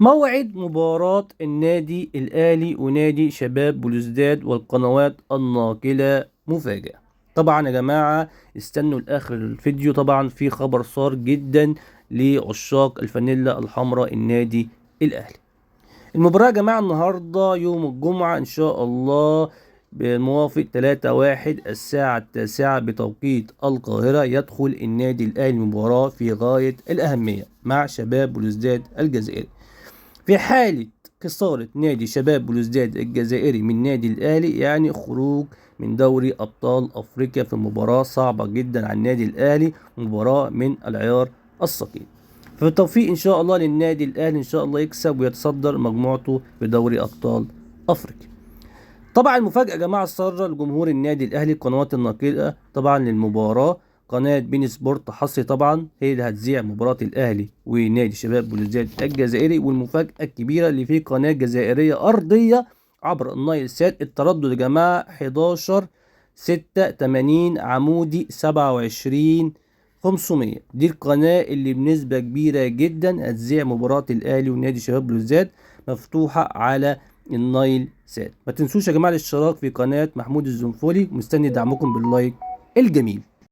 موعد مباراة النادي الأهلي ونادي شباب بلوزداد والقنوات الناقلة مفاجأة. طبعا يا جماعة استنوا لآخر الفيديو، طبعا في خبر صار جدا لعشاق الفانيلا الحمراء النادي الأهلي. المباراة يا جماعة النهاردة يوم الجمعة إن شاء الله بموافق 3/1 الساعة 9 بتوقيت القاهرة. يدخل النادي الأهلي المباراة في غاية الأهمية مع شباب بلوزداد الجزائري. في حالة خسارة نادي شباب بلوزداد الجزائري من نادي الأهلي يعني خروج من دوري أبطال أفريقيا في مباراة صعبة جدا على النادي الأهلي، مباراة من العيار الثقيل. فبالتوفيق إن شاء الله للنادي الأهلي، إن شاء الله يكسب ويتصدر مجموعته بدوري أبطال أفريقيا. طبعا المفاجأة يا جماعة السارة لجمهور النادي الأهلي، القنوات الناقلة طبعا للمباراة قناة بين سبورت حصري طبعا هي اللي هتذيع مباراة الأهلي ونادي شباب بلوزداد الجزائري. والمفاجأة الكبيرة اللي في قناة جزائرية أرضية عبر النايل سات، التردد يا جماعة 11/6/80 عمودي 27/500. دي القناة اللي بنسبة كبيرة جدا هتذيع مباراة الأهلي ونادي شباب بلوزداد، مفتوحة على النايل سات. ما تنسوش يا جماعة الاشتراك في قناة محمود الزنفولي، مستني دعمكم باللايك الجميل.